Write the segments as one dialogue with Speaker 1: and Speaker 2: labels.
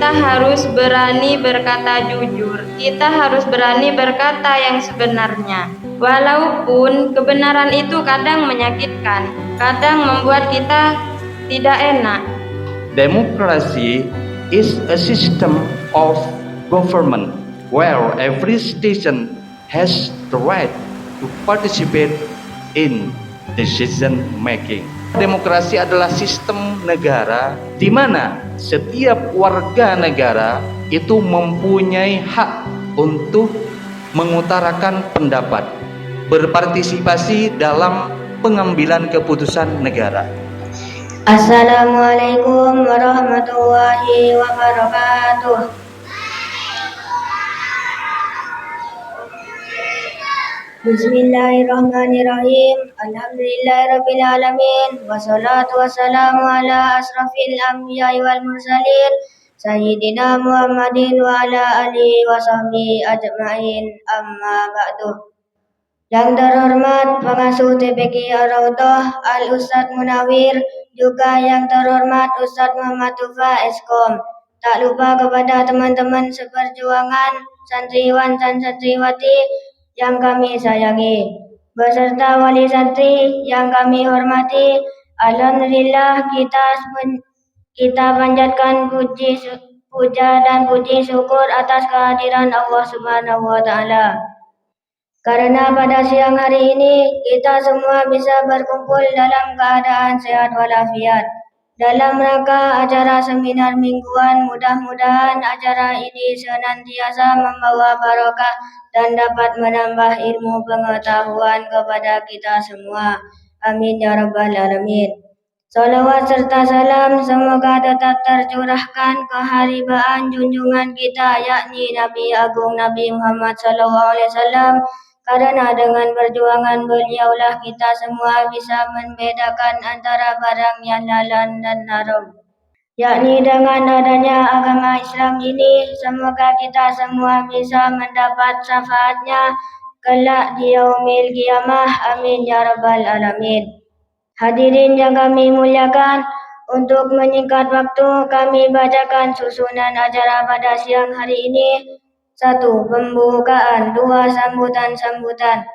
Speaker 1: kita harus berani berkata jujur. Kita harus berani berkata yang sebenarnya. Walaupun kebenaran itu kadang menyakitkan, kadang membuat kita tidak enak.
Speaker 2: Democracy is a system of government where every citizen has the right to participate in decision making. Demokrasi adalah sistem negara di mana setiap warga negara itu mempunyai hak untuk mengutarakan pendapat, berpartisipasi dalam pengambilan keputusan negara.
Speaker 3: Assalamualaikum warahmatullahi wabarakatuh. Bismillahirrahmanirrahim. Alhamdulillahirabbil alamin. Wassalatu wassalamu ala asrafil anbiya'i wal mursalin sayyidina Muhammadin wa ala alihi wa sahbihi ajma'in. Amma ba'du. Yang terhormat pengasuh TPQ Ar-Raudhah Al-Ustadz Munawir, juga yang terhormat Ustadz Muhammad Tufa Eskom. Tak lupa kepada teman-teman seperjuangan, santriwan dan santriwati yang kami sayangi, beserta wali santri yang kami hormati. Alhamdulillah, kita panjatkan puja dan puji syukur atas kehadiran Allah Subhanahu wa Ta'ala. Karena pada siang hari ini kita semua bisa berkumpul dalam keadaan sehat walafiat dalam rangka acara seminar mingguan. Mudah-mudahan acara ini senantiasa membawa barokah dan dapat menambah ilmu pengetahuan kepada kita semua. Amin ya rabbal alamin. Salawat serta salam semoga tetap tercurahkan keharibaan junjungan kita, yakni Nabi Agung Nabi Muhammad SAW. Karena dengan perjuangan beliaulah kita semua bisa membedakan antara barang yang halal dan haram. Yakni dengan adanya agama Islam ini, semoga kita semua bisa mendapat syafaatnya kelak di yaumil qiyamah. Amin ya rabbal alamin. Hadirin yang kami muliakan, untuk menyingkat waktu kami bacakan susunan acara pada siang hari ini. 1. Pembukaan. 2. Sambutan-sambutan.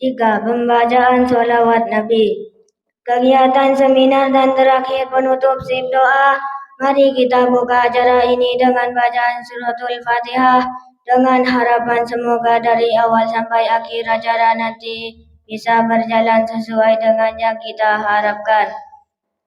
Speaker 3: 3. Pembacaan sholawat Nabi. Kegiatan seminar dan terakhir penutup sip doa. Mari kita buka acara ini dengan bacaan suratul Fatihah, dengan harapan semoga dari awal sampai akhir acara nanti bisa berjalan sesuai dengan yang kita harapkan.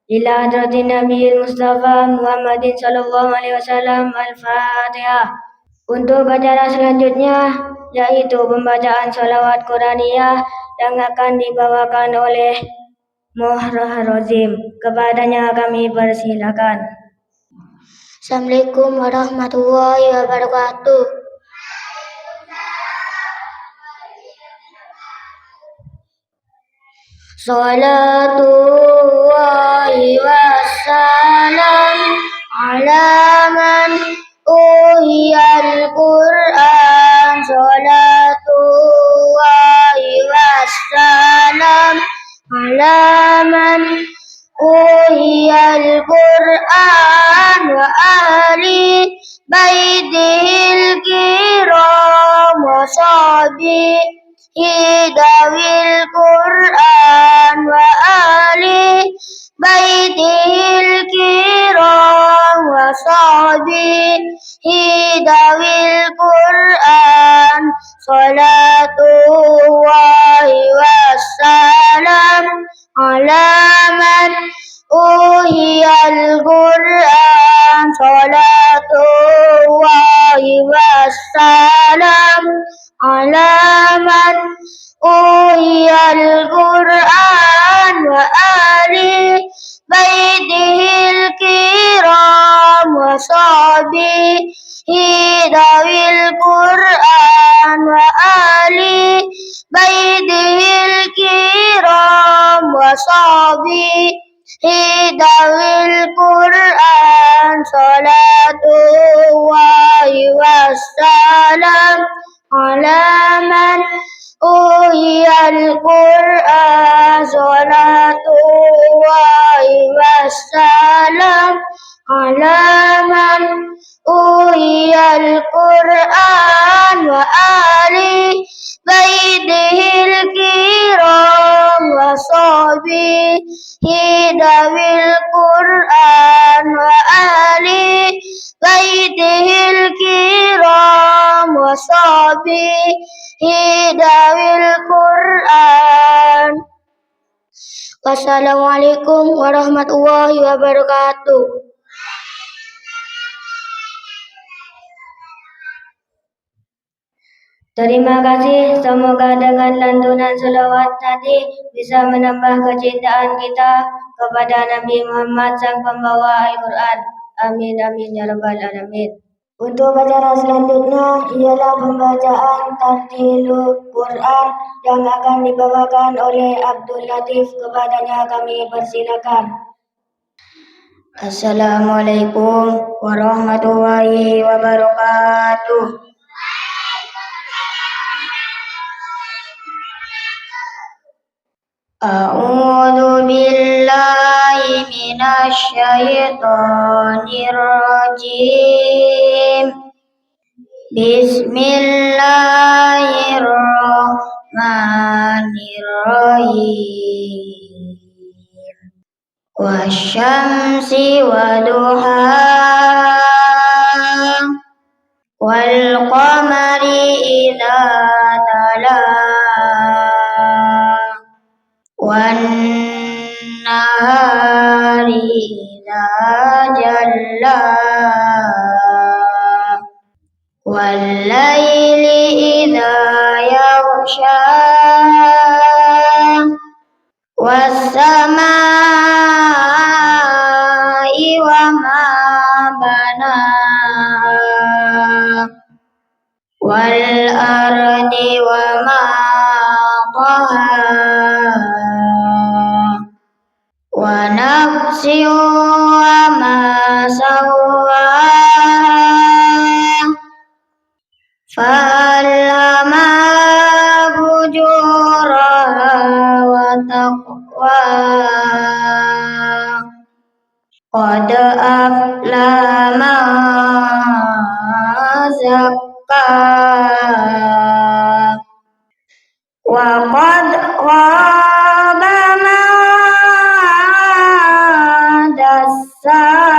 Speaker 3: Ila hadratin Nabiyil Mustafa Muhammadin sallallahu alaihi wasallam. Al-Fatihah. Untuk acara selanjutnya yaitu pembacaan sholawat Quraniyah yang akan dibawakan oleh Muharrazim. Kepadanya kami persilakan.
Speaker 4: Assalamualaikum warahmatullahi wabarakatuh. Salatullahi wassalam ala man uhiyal Qur'an. Salatullahi wassalam ala man uhiyal Qur'an wa ahli baitihil kiram wa sahbihi dawil Qur'an wa ahli baitihil kiram wa sahbihi dawil Qur'an. Salatullahi wassalam ala man uhiyal Qur'an. Salatullahi wassalam ala man uhiyal Qur'an wa ahli baitihil kiram wa sahbihi dawil Qur'an wa ahli baitihil kiram wa sahbihi dawil Qur'an. Salatullahi wassalam ala man uhiyal Qur'an. Salatullahi wassalam ala man أوحي القرآن وآل بيته الكرام وصحبه ذوي القرآن وآل بيته الكرام وصحبه ذوي القرآن. Wassalamualaikum warahmatullahi wabarakatuh.
Speaker 3: Terima kasih, semoga dengan lantunan selawat tadi bisa menambah kecintaan kita kepada Nabi Muhammad sang pembawa Al-Quran. Amin amin ya rabbal alamin. Untuk acara selanjutnya ialah pembacaan tartilul Quran yang akan dibawakan oleh Abdul Latif. Kepadanya kami persilakan.
Speaker 4: Assalamualaikum warahmatullahi wabarakatuh. A'udzu billahi minasy syaithanir rajim. Bismillahirrahmanirrahim. Wasyamsi waduhaha wal qamari idza talaha wan nahari idza jallaha wal laili idza yaghsha was samai wa ma banaha wal ardi wa ma tahaha wa nafsin wa ma sawwaha fa'alhamaha fujuraha wa taqwaha qad aflaha man zakkaha wa qad khaba man dassaha.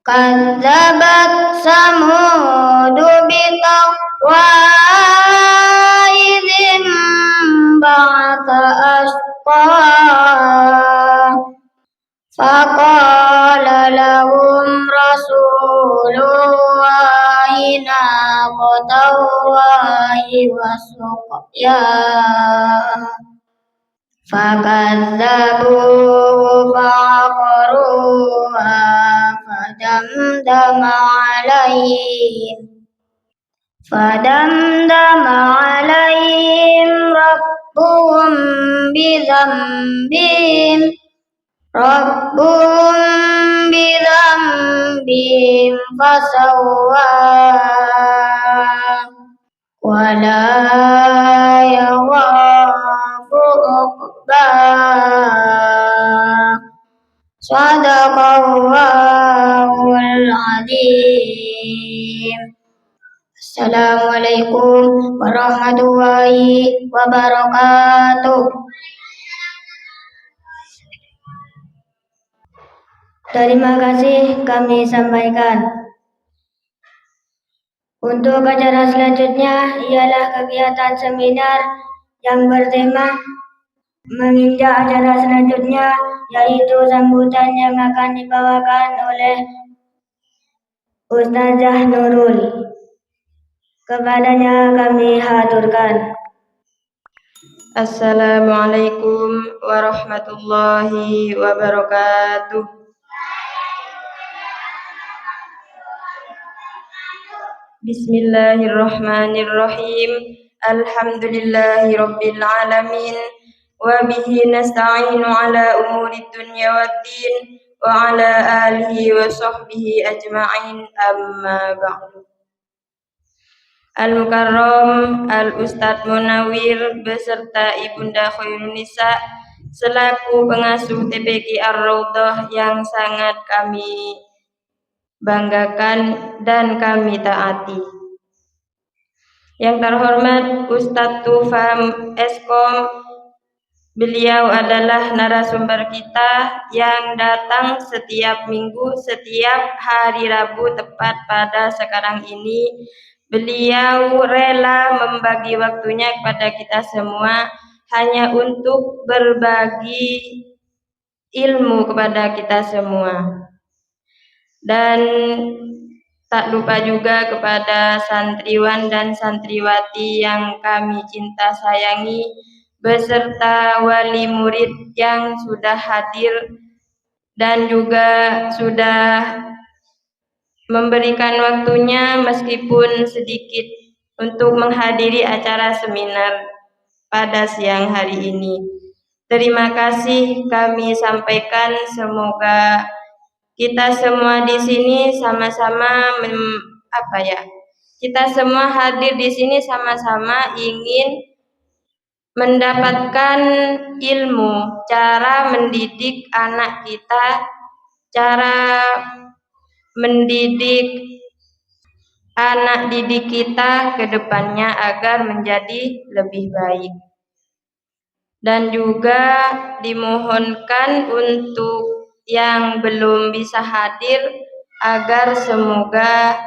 Speaker 4: Kadzabat Samudu bitaqwa idzin ba'atha ashqaha faqala lahum rasulullahi naqatallahi wa suqyaha fakadzabuhu fa'aqaruha fadamdama alaihim rabbuhum bidhanbihim fasawwaha wala yakhafu uqbaha. Shadaqallahul Azim. Assalamualaikum warahmatullahi wabarakatuh.
Speaker 3: Terima kasih kami sampaikan. Untuk acara selanjutnya ialah kegiatan seminar yang bertema menginjak acara selanjutnya, yaitu sambutan yang akan dibawakan oleh Ustazah Nurul. Kepadanya kami haturkan.
Speaker 1: Assalamualaikum warahmatullahi wabarakatuh. Bismillahirrahmanirrahim. Alhamdulillahi rabbil alamin. Wa bihi nasta'inu ala umuri dunya waddin wa ala alihi wa sahbihi ajma'in, amma ba'du. Al-Mukarram Al-Ustadz Munawir beserta Ibunda Khairunisa selaku pengasuh TPQ Ar-Raudhah yang sangat kami banggakan dan kami taati. Yang terhormat Ustadz Tufa Eskom, beliau adalah narasumber kita yang datang setiap minggu, setiap hari Rabu tepat pada sekarang ini. Beliau rela membagi waktunya kepada kita semua hanya untuk berbagi ilmu kepada kita semua. Dan tak lupa juga kepada santriwan dan santriwati yang kami cinta sayangi, beserta wali murid yang sudah hadir dan juga sudah memberikan waktunya meskipun sedikit untuk menghadiri acara seminar pada siang hari ini. Terima kasih kami sampaikan, semoga kita semua di sini sama-sama kita semua hadir di sini sama-sama ingin mendapatkan ilmu, cara mendidik anak kita, cara mendidik anak didik kita ke depannya agar menjadi lebih baik. Dan juga dimohonkan untuk yang belum bisa hadir agar semoga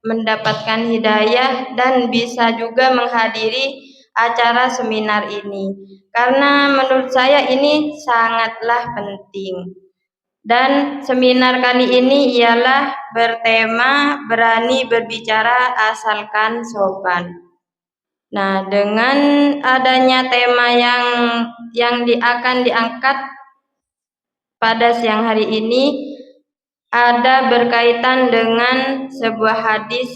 Speaker 1: mendapatkan hidayah dan bisa juga menghadiri acara seminar ini, karena menurut saya ini sangatlah penting. Dan seminar kali ini ialah bertema berani berbicara asalkan sopan. Nah, dengan adanya tema yang akan diangkat pada siang hari ini ada berkaitan dengan sebuah hadis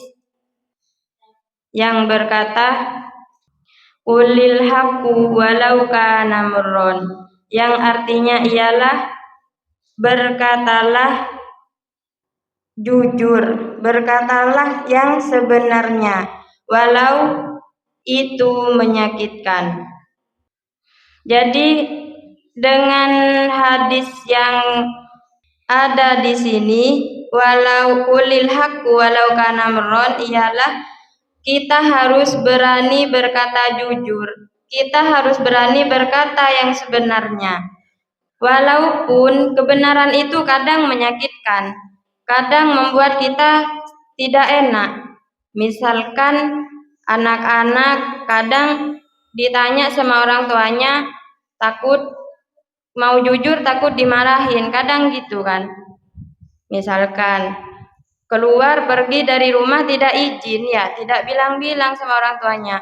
Speaker 1: yang berkata, "Qulil haqqu walau kana murron", yang artinya ialah berkatalah jujur, berkatalah yang sebenarnya walau itu menyakitkan. Jadi dengan hadis yang ada di sini, walau qulil haqqu walau kana murron, ialah kita harus berani berkata jujur. Kita harus berani berkata yang sebenarnya. Walaupun kebenaran itu kadang menyakitkan, kadang membuat kita tidak enak. Misalkan anak-anak kadang ditanya sama orang tuanya, takut mau jujur, takut dimarahin, kadang gitu kan. Misalkan keluar pergi dari rumah tidak izin, ya tidak bilang-bilang sama orang tuanya.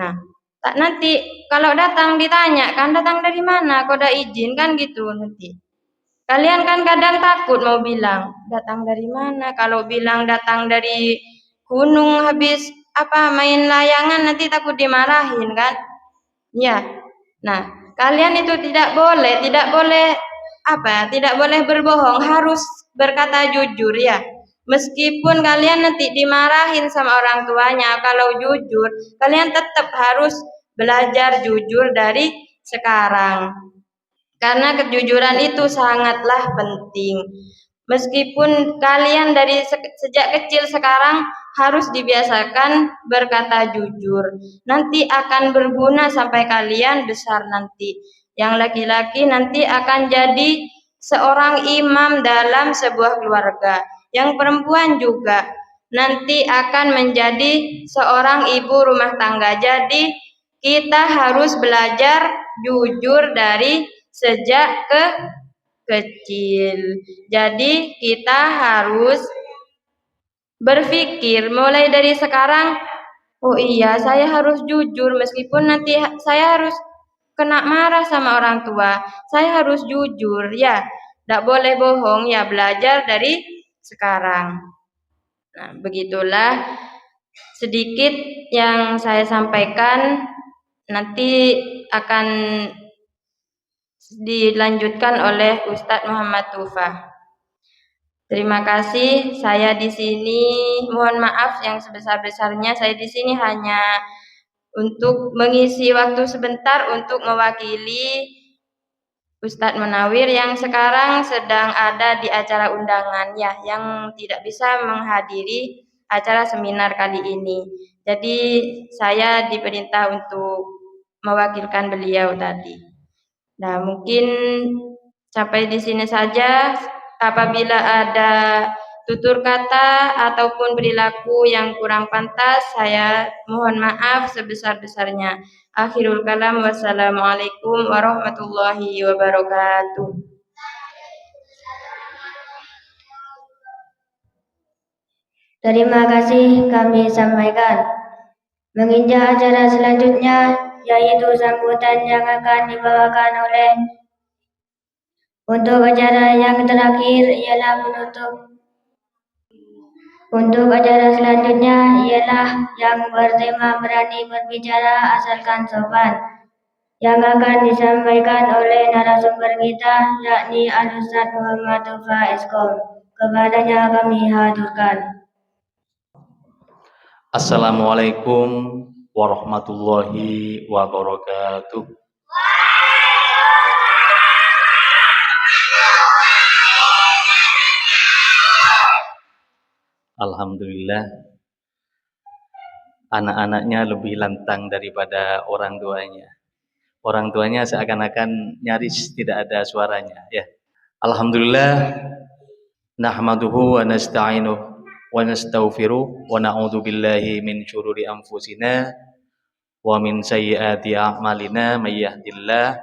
Speaker 1: Nah, nanti kalau datang ditanya, kan datang dari mana, kok udah izin, kan gitu nanti. Kalian kan kadang takut mau bilang datang dari mana. Kalau bilang datang dari gunung habis main layangan, nanti takut dimarahin kan? Ya. Nah, kalian itu tidak boleh berbohong, harus berkata jujur ya. Meskipun kalian nanti dimarahin sama orang tuanya, kalau jujur, kalian tetap harus belajar jujur dari sekarang. Karena kejujuran itu sangatlah penting. Meskipun kalian dari sejak kecil sekarang harus dibiasakan berkata jujur. Nanti akan berguna sampai kalian besar nanti. Yang laki-laki nanti akan jadi seorang imam dalam sebuah keluarga. Yang perempuan juga nanti akan menjadi seorang ibu rumah tangga. Jadi kita harus belajar jujur dari sejak kecil. Jadi kita harus berpikir mulai dari sekarang, oh iya saya harus jujur meskipun nanti saya harus kena marah sama orang tua. Saya harus jujur ya, tidak boleh bohong ya, belajar dari sekarang. Nah, begitulah sedikit yang saya sampaikan. Nanti akan dilanjutkan oleh Ustadz Muhammad Tufa. Terima kasih. Saya di sini mohon maaf yang sebesar-besarnya. Saya di sini hanya untuk mengisi waktu sebentar untuk mewakili Ustadz Munawir yang sekarang sedang ada di acara undangan ya, yang tidak bisa menghadiri acara seminar kali ini. Jadi saya diperintah untuk mewakilkan beliau tadi. Nah, mungkin sampai di sini saja. Apabila ada tutur kata ataupun perilaku yang kurang pantas, saya mohon maaf sebesar-besarnya. Akhirul kalam, wassalamualaikum warahmatullahi wabarakatuh.
Speaker 3: Terima kasih kami sampaikan. Menginjak acara selanjutnya, yaitu sambutan yang akan dibawakan oleh untuk acara yang terakhir ialah menutup. Untuk acara selanjutnya ialah yang bertema berani berbicara asalkan sopan, yang akan disampaikan oleh narasumber kita yakni Al-Ustadz Muhammad Tufa Eskom. Kepadanya kami haturkan.
Speaker 5: Assalamualaikum warahmatullahi wabarakatuh. Alhamdulillah, anak-anaknya lebih lantang daripada orang tuanya. Orang tuanya seakan-akan nyaris tidak ada suaranya. Ya, alhamdulillah, nahmaduhu wa nasta'inuh wa nastaghfiruh wa na'udzu billahi min syururi anfusina wa min sayyiati a'malina may yahdihillahu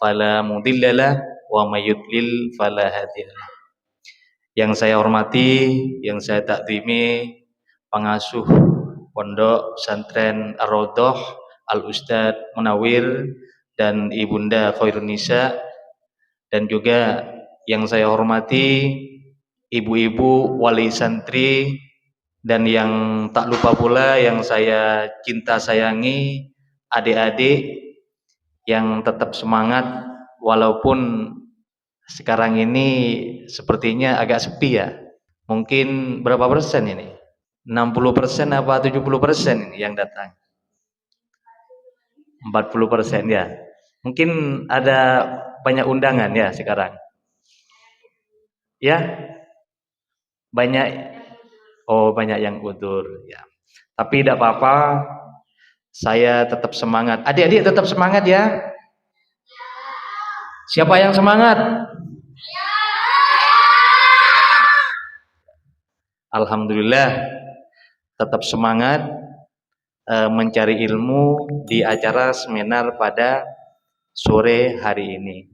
Speaker 5: fala mudhillalah wa may yudlil fala hadiyalah. Yang saya hormati, yang saya takzimi pengasuh Pondok Pesantren Ar-Raudhah Al-Ustadz Munawir dan Ibunda Khairunisa, dan juga yang saya hormati ibu-ibu wali santri, dan yang tak lupa pula yang saya cinta sayangi adik-adik yang tetap semangat walaupun sekarang ini sepertinya agak sepi ya. Mungkin berapa persen ini? 60% apa 70% yang datang? 40% ya. Mungkin ada banyak undangan ya sekarang. Ya? Banyak. Oh, banyak yang udur ya. Tapi tidak apa-apa. Saya tetap semangat. Adik-adik tetap semangat ya. Siapa yang semangat? Alhamdulillah, tetap semangat mencari ilmu di acara seminar pada sore hari ini.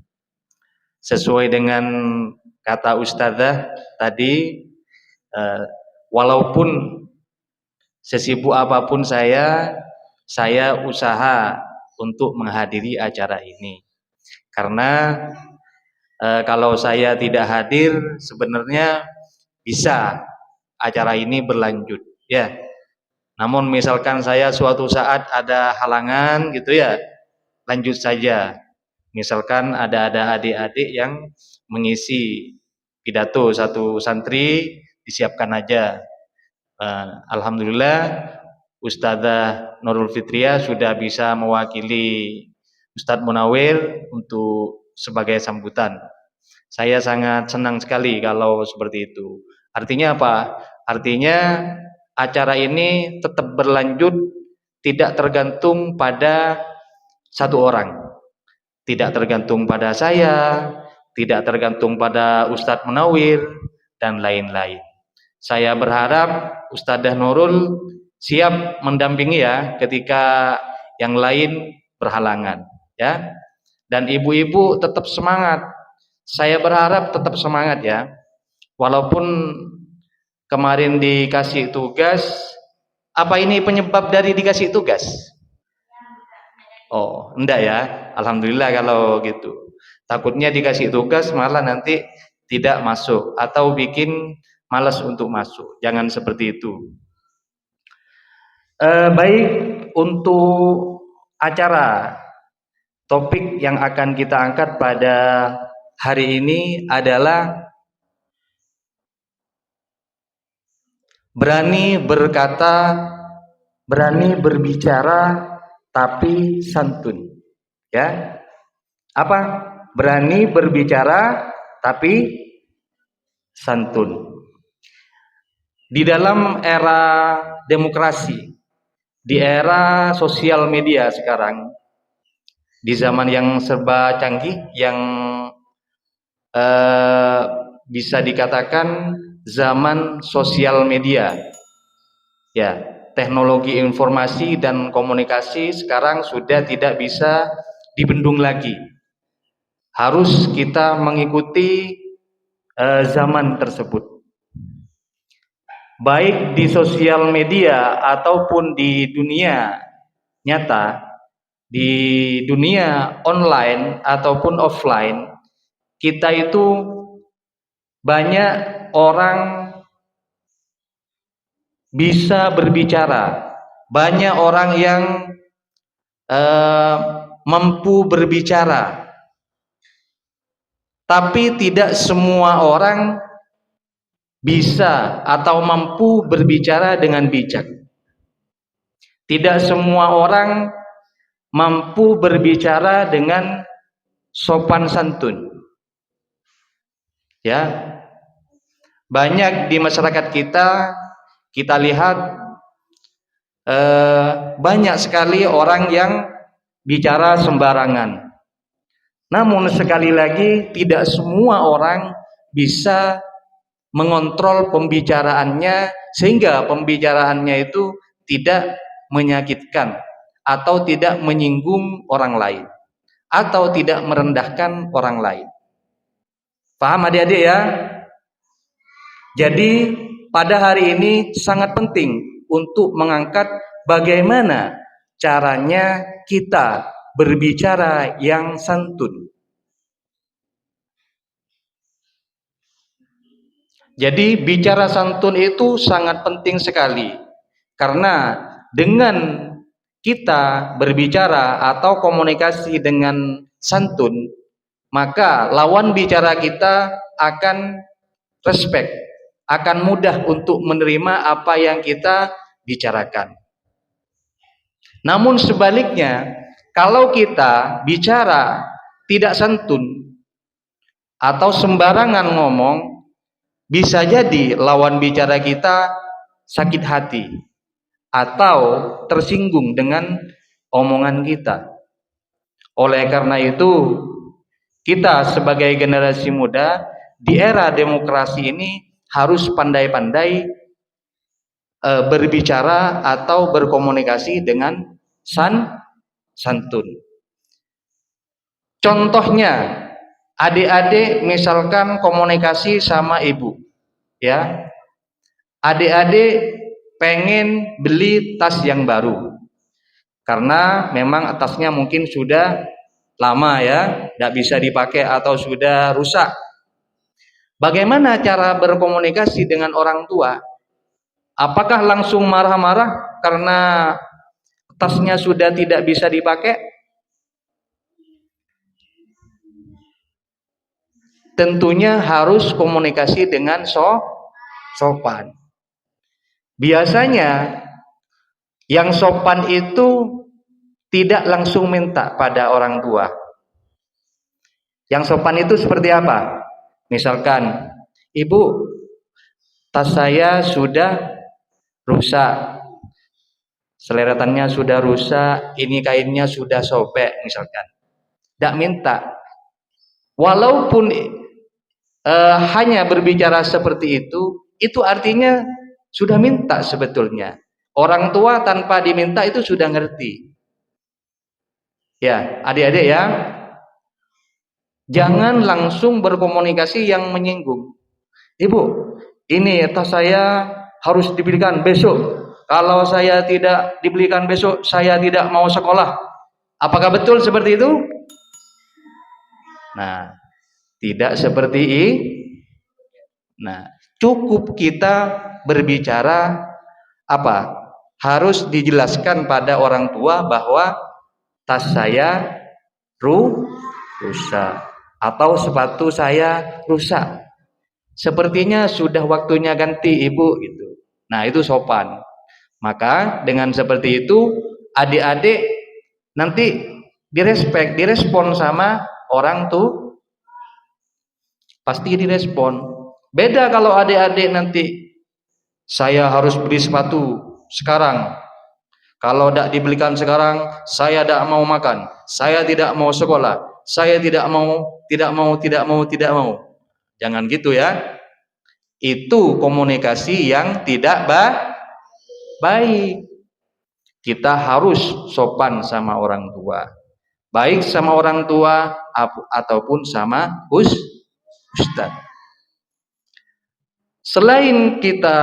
Speaker 5: Sesuai dengan kata Ustadzah tadi, walaupun sesibuk apapun saya usaha untuk menghadiri acara ini. Karena kalau saya tidak hadir, sebenarnya bisa acara ini berlanjut ya. Namun misalkan saya suatu saat ada halangan gitu ya, lanjut saja. Misalkan ada adik-adik yang mengisi pidato satu santri, disiapkan aja. Alhamdulillah Ustadzah Nurul Fitria sudah bisa mewakili Ustadz Munawir untuk sebagai sambutan. Saya sangat senang sekali kalau seperti itu. Artinya apa? Artinya acara ini tetap berlanjut, tidak tergantung pada satu orang. Tidak tergantung pada saya, tidak tergantung pada Ustadz Munawir, dan lain-lain. Saya berharap Ustadzah Nurul siap mendampingi ya ketika yang lain berhalangan ya. Dan ibu-ibu tetap semangat. Saya berharap tetap semangat ya. Walaupun kemarin dikasih tugas, apa ini penyebab dari dikasih tugas? Oh, enggak ya. Alhamdulillah kalau gitu. Takutnya dikasih tugas malah nanti tidak masuk atau bikin malas untuk masuk. Jangan seperti itu. Baik, untuk acara topik yang akan kita angkat pada hari ini adalah berani berkata, berani berbicara, tapi santun. Ya, apa? berani berbicara tapi santun. Di dalam era demokrasi, di era sosial media sekarang, di zaman yang serba canggih, yang bisa dikatakan zaman sosial media, ya, teknologi informasi dan komunikasi sekarang sudah tidak bisa dibendung lagi. Harus kita mengikuti zaman tersebut. Baik di sosial media ataupun di dunia nyata, di dunia online ataupun offline, kita itu banyak orang bisa berbicara, banyak orang yang mampu berbicara, tapi tidak semua orang bisa atau mampu berbicara dengan bijak. Tidak semua orang mampu berbicara dengan sopan santun. Ya, banyak di masyarakat kita lihat banyak sekali orang yang bicara sembarangan. Namun sekali lagi tidak semua orang bisa mengontrol pembicaraannya sehingga pembicaraannya itu tidak menyakitkan atau tidak menyinggung orang lain atau tidak merendahkan orang lain. Paham adik-adik ya? Jadi pada hari ini sangat penting untuk mengangkat bagaimana caranya kita berbicara yang santun. Jadi bicara santun itu sangat penting sekali, karena dengan kita berbicara atau komunikasi dengan santun, maka lawan bicara kita akan respect, akan mudah untuk menerima apa yang kita bicarakan. Namun sebaliknya, kalau kita bicara tidak santun atau sembarangan ngomong, bisa jadi lawan bicara kita sakit hati atau tersinggung dengan omongan kita. Oleh karena itu, kita sebagai generasi muda di era demokrasi ini harus pandai-pandai berbicara atau berkomunikasi dengan santun. Contohnya, adik-adik misalkan komunikasi sama ibu, ya, adik-adik pengen beli tas yang baru karena memang tasnya mungkin sudah lama ya, tidak bisa dipakai atau sudah rusak. Bagaimana cara berkomunikasi dengan orang tua? Apakah langsung marah-marah karena tasnya sudah tidak bisa dipakai? Tentunya harus komunikasi dengan sopan. Biasanya yang sopan itu tidak langsung minta pada orang tua. Yang sopan itu seperti apa? Misalkan, ibu, tas saya sudah rusak, seleretannya sudah rusak, ini kainnya sudah sobek, misalkan. Tidak minta. Walaupun hanya berbicara seperti itu artinya sudah minta sebetulnya. Orang tua tanpa diminta itu sudah ngerti. Ya, adik-adik ya, jangan langsung berkomunikasi yang menyinggung. Ibu, ini tas saya harus dibelikan besok. Kalau saya tidak dibelikan besok, saya tidak mau sekolah. Apakah betul seperti itu? Nah, tidak seperti ini. Nah, cukup kita berbicara apa? Harus dijelaskan pada orang tua bahwa tas saya rusak atau sepatu saya rusak. Sepertinya sudah waktunya ganti, ibu, gitu. Nah, itu sopan. Maka dengan seperti itu adik-adik nanti direspon sama orang
Speaker 2: pasti direspon. Beda kalau adik-adik nanti, saya harus beli sepatu sekarang. Kalau tidak dibelikan sekarang, saya tidak mau makan. Saya tidak mau sekolah. Saya tidak mau, tidak mau, tidak mau, tidak mau. Jangan gitu ya. Itu komunikasi yang tidak baik. Kita harus sopan sama orang tua. Baik sama orang tua ataupun sama ustadz. Selain kita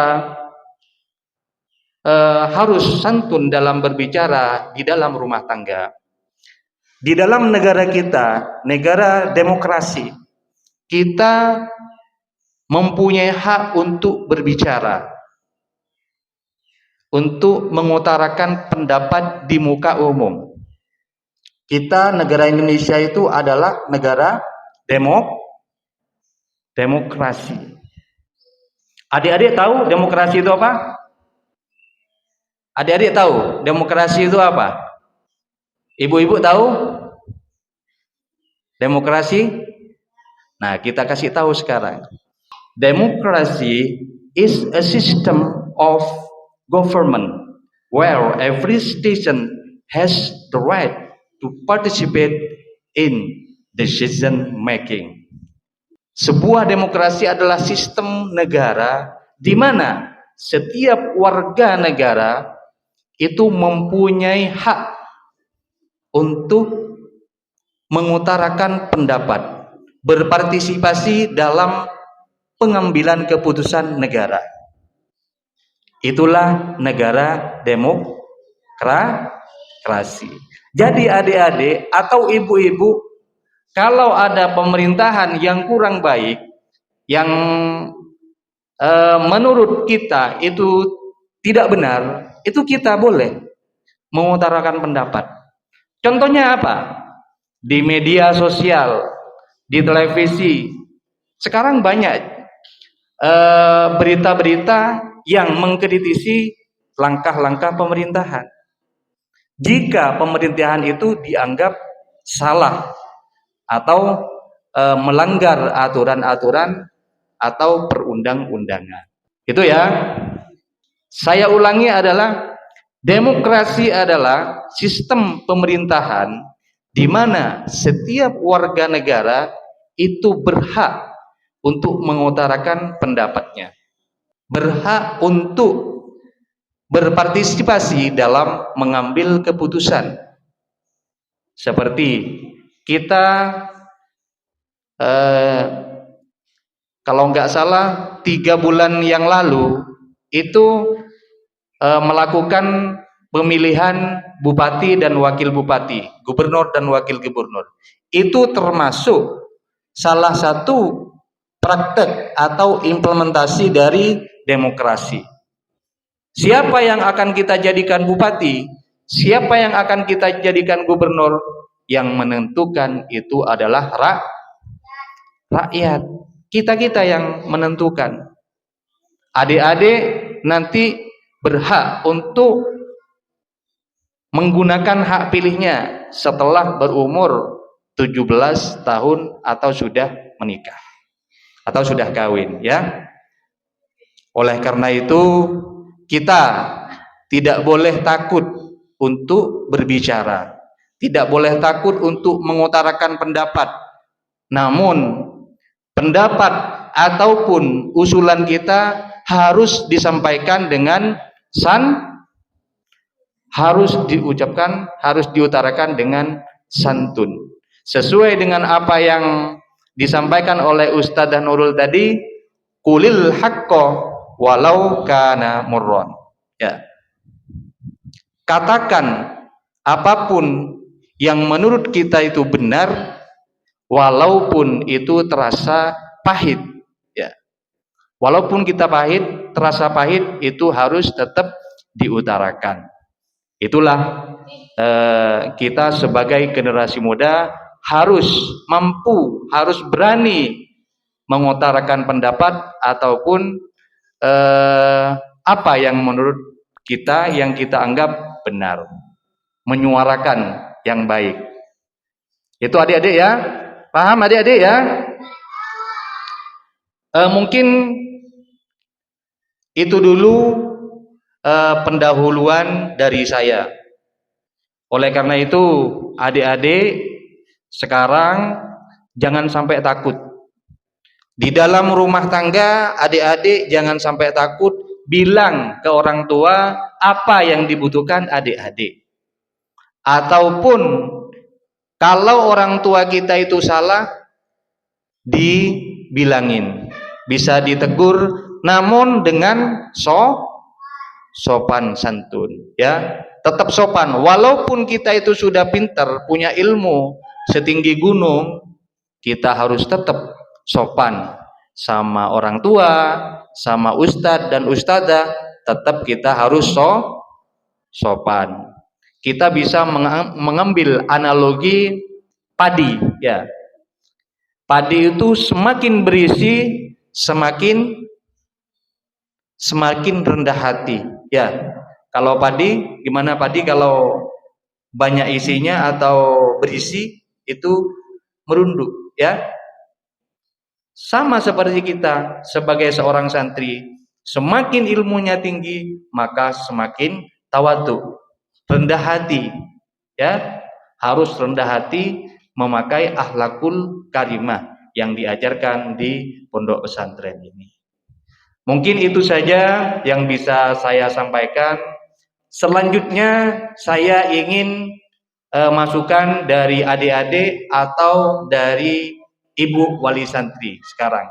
Speaker 2: harus santun dalam berbicara di dalam rumah tangga, di dalam negara kita, negara demokrasi, kita mempunyai hak untuk berbicara, untuk mengutarakan pendapat di muka umum. Kita, negara Indonesia itu adalah negara demokrasi. Adik-adik tahu demokrasi itu apa? Adik-adik tahu demokrasi itu apa? Ibu-ibu tahu demokrasi? Nah, kita kasih tahu sekarang. Democracy is a system of government where every citizen has the right to participate in decision making. Sebuah demokrasi adalah sistem negara di mana setiap warga negara itu mempunyai hak untuk mengutarakan pendapat, berpartisipasi dalam pengambilan keputusan negara. Itulah negara demokrasi. Jadi adik-adik atau ibu-ibu, kalau ada pemerintahan yang kurang baik, yang menurut kita itu tidak benar, itu kita boleh mengutarakan pendapat. Contohnya apa? Di media sosial, di televisi, sekarang banyak berita-berita yang mengkritisi langkah-langkah pemerintahan. Jika pemerintahan itu dianggap salah atau melanggar aturan-aturan atau perundang-undangan. Itu ya. Saya ulangi adalah demokrasi adalah sistem pemerintahan di mana setiap warga negara itu berhak untuk mengutarakan pendapatnya, berhak untuk berpartisipasi dalam mengambil keputusan. Seperti kita kalau nggak salah 3 bulan yang lalu itu melakukan pemilihan bupati dan wakil bupati, gubernur dan wakil gubernur. Itu termasuk salah satu praktek atau implementasi dari demokrasi. Siapa yang akan kita jadikan bupati, siapa yang akan kita jadikan gubernur, yang menentukan itu adalah rakyat. Kita yang menentukan. Adik-adik nanti berhak untuk menggunakan hak pilihnya setelah berumur 17 tahun atau sudah menikah atau sudah kawin, ya. Oleh karena itu kita tidak boleh takut untuk berbicara, tidak boleh takut untuk mengutarakan pendapat. Namun pendapat ataupun usulan kita harus disampaikan dengan harus diucapkan, harus diutarakan dengan santun. Sesuai dengan apa yang disampaikan oleh Ustadzah Nurul tadi, qulil haqqo walau kana murron. Ya. Katakan apapun yang menurut kita itu benar, walaupun itu terasa pahit. Ya. Walaupun kita pahit, terasa pahit, itu harus tetap diutarakan. Itulah kita sebagai generasi muda harus mampu, harus berani mengutarakan pendapat ataupun apa yang menurut kita, yang kita anggap benar, menyuarakan yang baik. Itu adik-adik ya, paham adik-adik ya? Mungkin itu dulu pendahuluan dari saya. Oleh karena itu, adik-adik sekarang jangan sampai takut. Di dalam rumah tangga, adik-adik jangan sampai takut bilang ke orang tua apa yang dibutuhkan adik-adik. Ataupun kalau orang tua kita itu salah, dibilangin, bisa ditegur, namun dengan sopan santun, ya, tetap sopan. Walaupun kita itu sudah pintar, punya ilmu setinggi gunung, kita harus tetap sopan sama orang tua, sama ustadz dan ustadzah. Tetap kita harus sopan. Kita bisa mengambil analogi padi, ya. Padi itu semakin berisi, semakin rendah hati, ya. Kalau padi, gimana padi kalau banyak isinya atau berisi itu merunduk, ya. Sama seperti kita sebagai seorang santri, semakin ilmunya tinggi maka semakin tawadhu, rendah hati, ya. Harus rendah hati, memakai akhlakul karimah yang diajarkan di pondok pesantren ini. Mungkin itu saja yang bisa saya sampaikan. Selanjutnya saya ingin masukan dari adik-adik atau dari ibu wali santri sekarang,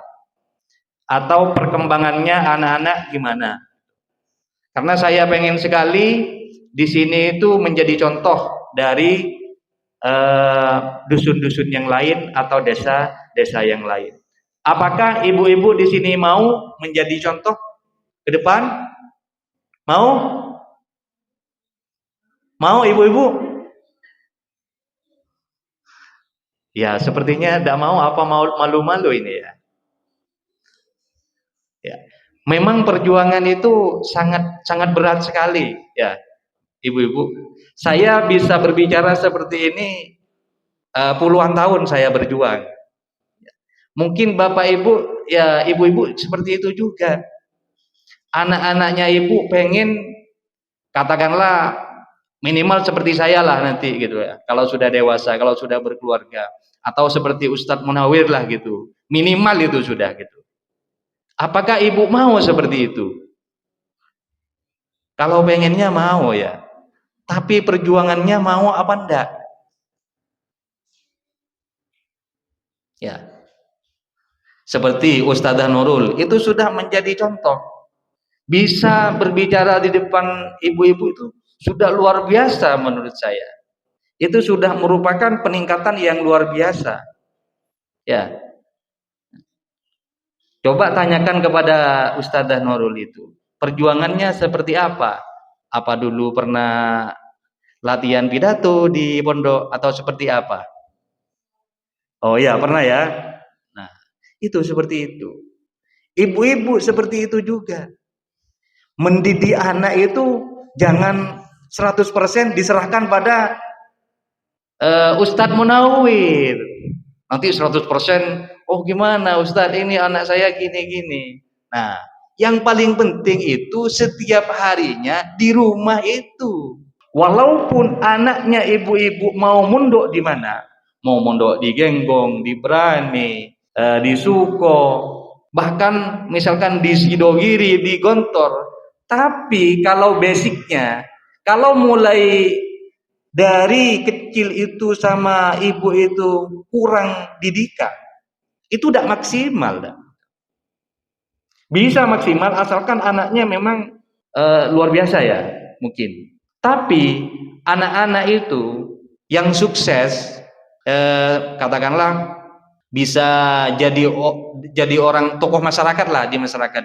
Speaker 2: atau perkembangannya anak-anak gimana. Karena saya pengen sekali di sini itu menjadi contoh dari dusun-dusun yang lain atau desa-desa yang lain. Apakah ibu-ibu di sini mau menjadi contoh ke depan? Mau? Mau ibu-ibu? Ya, sepertinya tidak mau. Apa mau malu-malu ini ya? Ya. Memang perjuangan itu sangat berat sekali, ya, ibu-ibu. Saya bisa berbicara seperti ini puluhan tahun saya berjuang. Mungkin bapak ibu, ya ibu-ibu seperti itu juga. Anak-anaknya ibu pengen, katakanlah minimal seperti saya lah nanti gitu ya. Kalau sudah dewasa, kalau sudah berkeluarga, atau seperti Ustadz Munawir lah gitu. Minimal itu sudah gitu. Apakah ibu mau seperti itu? Kalau pengennya mau ya. Tapi perjuangannya mau apa enggak? Ya. Seperti Ustadzah Nurul, itu sudah menjadi contoh. Bisa berbicara di depan ibu-ibu itu sudah luar biasa menurut saya. Itu sudah merupakan peningkatan yang luar biasa. Ya. Coba tanyakan kepada Ustadzah Nurul itu, perjuangannya seperti apa? Apa dulu pernah latihan pidato di pondok atau seperti apa? Oh ya, pernah ya. Nah, itu seperti itu. Ibu-ibu seperti itu juga. Mendidik anak itu jangan 100% diserahkan pada Ustadz Munawir. Nanti 100%, oh gimana Ustadz ini anak saya gini-gini. Nah, yang paling penting itu setiap harinya di rumah itu. Walaupun anaknya ibu-ibu mau mondok di mana, mau mondok di Genggong, di Brani, di Suko, bahkan misalkan di Sidogiri, di Gontor. Tapi kalau basicnya, kalau mulai dari kecil itu sama ibu itu kurang didikan, itu tidak maksimal. Bisa maksimal asalkan anaknya memang luar biasa ya mungkin. Tapi anak-anak itu yang sukses, katakanlah bisa jadi orang tokoh masyarakat lah di masyarakat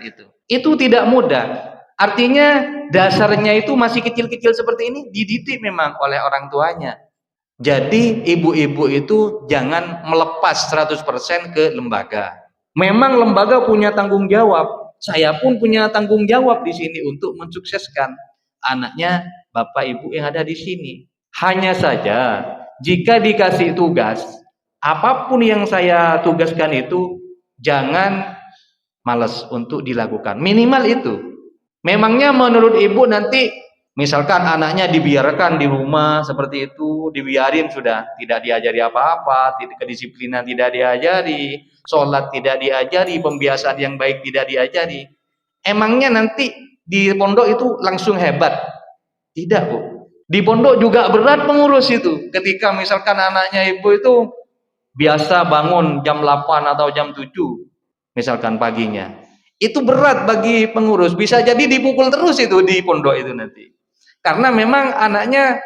Speaker 2: itu tidak mudah. Artinya dasarnya itu masih kecil-kecil seperti ini dididik memang oleh orang tuanya. Jadi ibu-ibu itu jangan melepas 100% ke lembaga. Memang lembaga punya tanggung jawab. Saya pun punya tanggung jawab di sini untuk mensukseskan anaknya bapak ibu yang ada di sini. Hanya saja jika dikasih tugas, apapun yang saya tugaskan itu jangan malas untuk dilakukan. Minimal itu. Memangnya menurut ibu nanti misalkan anaknya dibiarkan di rumah seperti itu, dibiarin sudah, tidak diajari apa-apa, kedisiplinan tidak diajari, sholat tidak diajari, pembiasaan yang baik tidak diajari. Emangnya nanti di pondok itu langsung hebat? Tidak, Bu. Di pondok juga berat pengurus itu. Ketika misalkan anaknya ibu itu biasa bangun jam 8 atau jam 7 misalkan paginya. Itu berat bagi pengurus. Bisa jadi dipukul terus itu di pondok itu nanti. Karena memang anaknya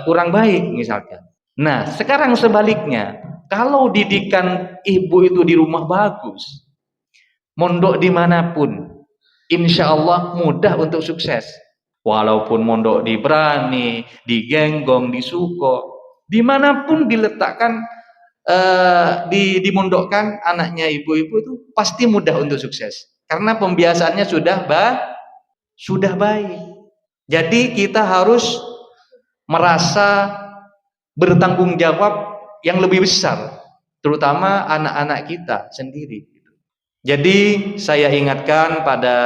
Speaker 2: kurang baik misalkan. Nah, sekarang sebaliknya. Kalau didikan ibu itu di rumah bagus, mondok dimanapun, insya Allah mudah untuk sukses. Walaupun mondok di Berani, di Genggong, di Suko, dimanapun diletakkan, dimondokkan anaknya ibu-ibu itu pasti mudah untuk sukses. Karena pembiasaannya sudah baik. Jadi kita harus merasa bertanggung jawab yang lebih besar, terutama anak-anak kita sendiri. Jadi saya ingatkan pada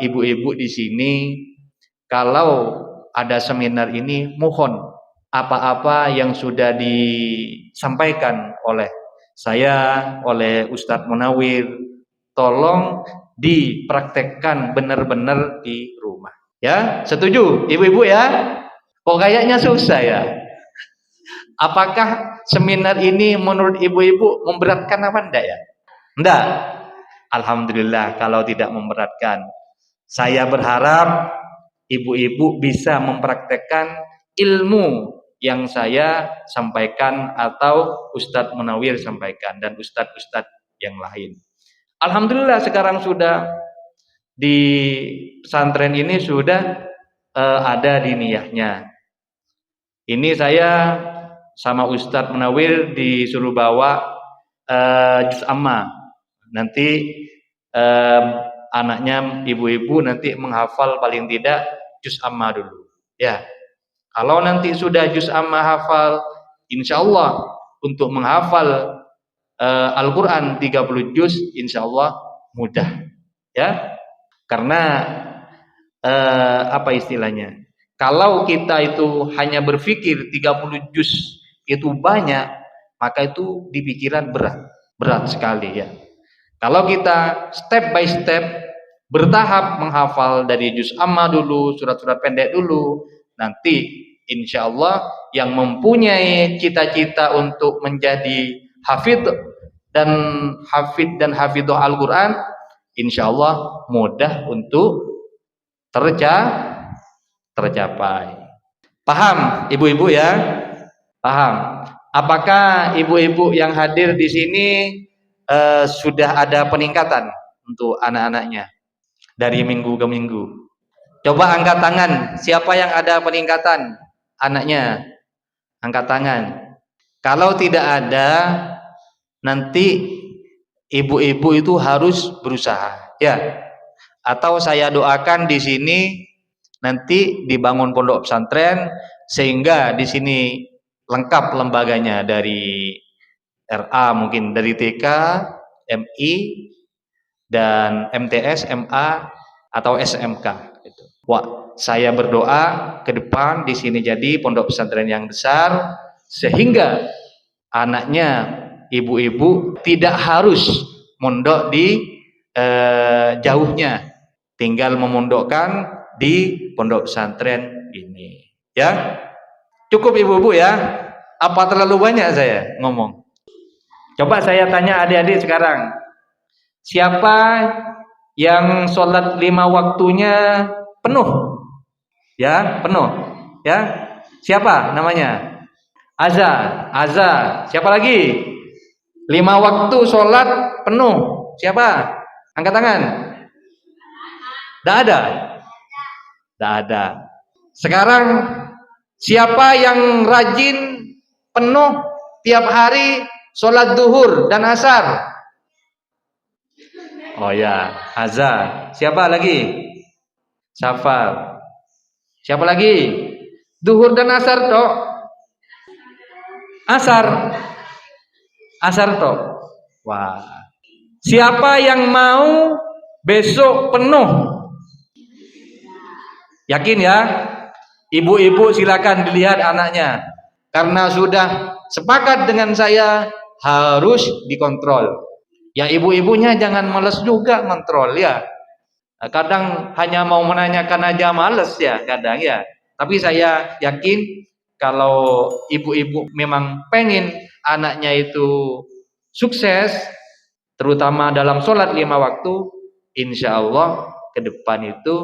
Speaker 2: ibu-ibu di sini, kalau ada seminar ini, mohon apa-apa yang sudah disampaikan oleh saya, oleh Ustadz Munawir, tolong dipraktekkan benar-benar di rumah. Ya, setuju ibu-ibu ya? Kok kayaknya susah ya? Apakah seminar ini menurut ibu-ibu memberatkan apa enggak ya? Enggak. Alhamdulillah kalau tidak memberatkan. Saya berharap ibu-ibu bisa mempraktekkan ilmu yang saya sampaikan atau Ustadz Munawir sampaikan dan ustadz-ustadz yang lain. Alhamdulillah sekarang sudah di pesantren ini sudah ada di niyahnya. Ini saya sama Ustadz Munawir disuruh bawa juz amma. Nanti anaknya ibu-ibu nanti menghafal paling tidak juz amma dulu. Ya, kalau nanti sudah juz amma hafal, insya Allah untuk menghafal Al-Quran 30 juz, insya Allah mudah. Ya, karena apa istilahnya? Kalau kita itu hanya berpikir 30 juz itu banyak, maka itu di pikiran berat sekali ya. Kalau kita step by step bertahap menghafal dari juz amma dulu, surat-surat pendek dulu, nanti insya Allah yang mempunyai cita-cita untuk menjadi hafidh dan hafidhah Al-Quran, insya Allah mudah untuk tercapai. Paham ibu-ibu ya? Paham. Apakah ibu-ibu yang hadir di sini sudah ada peningkatan untuk anak-anaknya dari minggu ke minggu? Coba angkat tangan, siapa yang ada peningkatan anaknya? Angkat tangan. Kalau tidak ada, nanti ibu-ibu itu harus berusaha, ya. Atau saya doakan di sini nanti dibangun pondok pesantren sehingga di sini lengkap lembaganya dari RA, mungkin dari TK, MI, dan MTS, MA, atau SMK. Wah, saya berdoa ke depan di sini jadi pondok pesantren yang besar sehingga anaknya ibu-ibu tidak harus mondok di jauhnya, tinggal memondokkan di pondok pesantren ini. Ya, cukup ibu-ibu ya. Apa terlalu banyak saya ngomong? Coba saya tanya adik-adik sekarang, siapa yang sholat 5 waktunya penuh? Ya, penuh. Ya, siapa namanya? Aza. Siapa lagi? 5 waktu sholat penuh. Siapa? Angkat tangan. Tidak ada. Tidak ada. Sekarang siapa yang rajin penuh tiap hari sholat duhur dan asar? Oh ya, Azza. Siapa lagi? Safar. Siapa lagi? Duhur dan asar toh? Asar toh? Wah. Siapa yang mau besok penuh? Yakin ya? Ibu-ibu silakan dilihat anaknya. Karena sudah sepakat dengan saya harus dikontrol. Ya ibu-ibunya jangan males juga kontrol ya. Kadang hanya mau menanyakan aja males ya kadang ya. Tapi saya yakin kalau ibu-ibu memang pengen anaknya itu sukses, terutama dalam sholat 5 waktu, insya Allah ke depan itu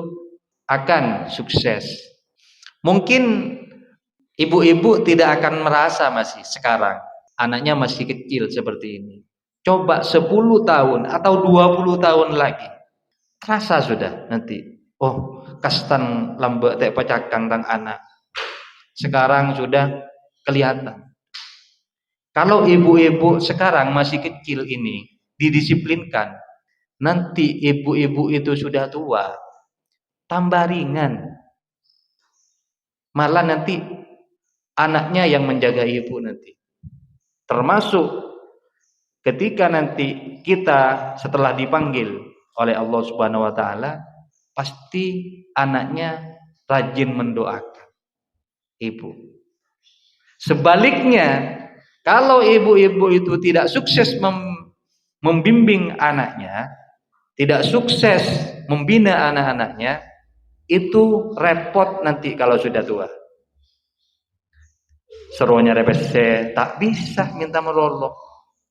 Speaker 2: akan sukses. Mungkin ibu-ibu tidak akan merasa masih sekarang anaknya masih kecil seperti ini. Coba 10 tahun atau 20 tahun lagi, terasa sudah nanti. Oh, kastan lambe tek pacakang tang anak. Sekarang sudah kelihatan. Kalau ibu-ibu sekarang masih kecil ini didisiplinkan, nanti ibu-ibu itu sudah tua, tambah ringan. Malah nanti anaknya yang menjaga ibu nanti. Termasuk ketika nanti kita setelah dipanggil oleh Allah Subhanahu wa taala, pasti anaknya rajin mendoakan ibu. Sebaliknya, kalau ibu-ibu itu tidak sukses membimbing anaknya, tidak sukses membina anak-anaknya, itu repot nanti kalau sudah tua. Serunya repese tak bisa minta merolok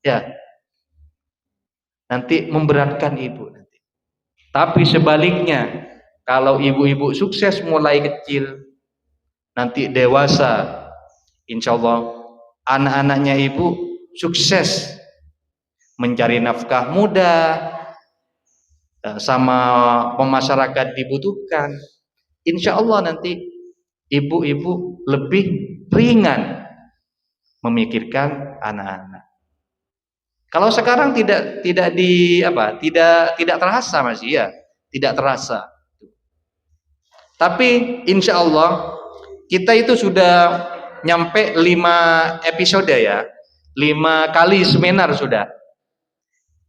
Speaker 2: ya, nanti memberatkan ibu nanti. Tapi sebaliknya, kalau ibu-ibu sukses mulai kecil, nanti dewasa, insya Allah anak-anaknya ibu sukses mencari nafkah mudah, sama pemasyarakat dibutuhkan. Insya Allah nanti ibu-ibu lebih ringan memikirkan anak-anak. Kalau sekarang tidak tidak terasa masih ya, tidak terasa. Tapi insya Allah kita itu sudah nyampe 5 episode ya, 5 kali seminar sudah.